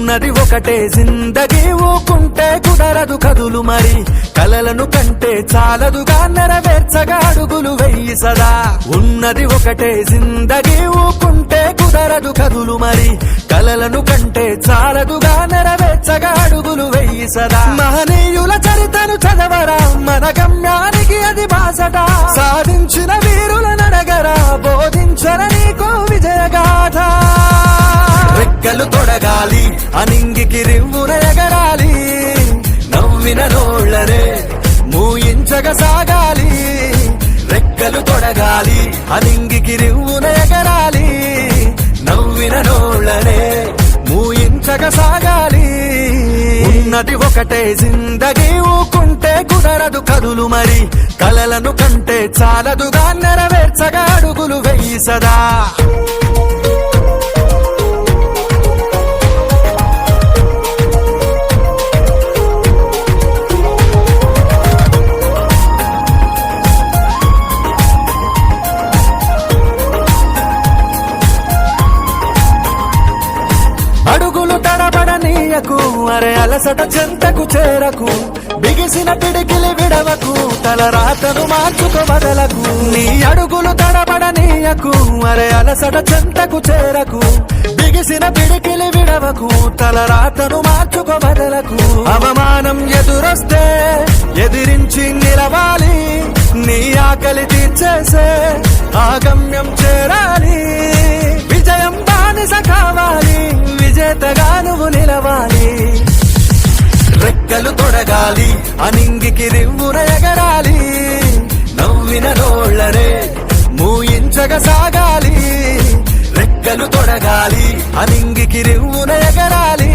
ఉన్నది ఒకటే జిందగీ ఊకుంటే కుదరదు కదులు మరి కలలను కంటే చాలదుగా నెరవేర్చగా అడుగులు వెయ్యి సదా ఉన్నది ఒకటే జిందగీ ఊకుంటే కుదరదు కదులు మరి కలలను కంటే చాలదుగా నెరవేర్చగా అడుగులు వెయ్యి సదా మహనీయుల చరితను చదవరా మన గమ్యానికి అది బాసట సాధించిన వీరుల నడగరా బోధించర నీకో విజయగాథ రెక్కలు తొడగాలి అనింగికి రివ్వున ఎగరాలి నవ్విన నోళ్లనే మూయించగా సాగాలి రెక్కలు తొడగాలి అనింగికి రివ్వున ఎగరాలి నవ్విన నోళ్లనే మూయించగా సాగాలి ఉన్నది ఒకటే జిందగీ ఊకుంటే కుదరదు కదులు మరి కలలను కంటే చాలదుగా నెరవేర్చగా అడుగులు వెయ్యి సదా అడుగులు తడబడనీయకు అరే అలసట చెంతకు చేరకు బిగిసిన పిడికిలి విడవకు తల రాతను మార్చుకో బదలకు నీ అడుగులు తడబడనీయకు అరే అలసట చెంతకు చేరకు బిగిసిన పిడికిలి విడవకు తల రాతను మార్చుకో బదలకు అవమానం ఎదురొస్తే ఎదిరించి నిలవాలి నీ ఆకలి తీర్చేసే ఆగమ్యం చేరాలి విజయం బానిస కావాలి విజేతగా నువ్వు నిలవాలి రెక్కలు తొడగాలి అనింగికి రివ్వున ఎగరాలి నవ్విన నోళ్లనే మూయించగా సాగాలి రెక్కలు తొడగాలి అనింగికి రివ్వున ఎగరాలి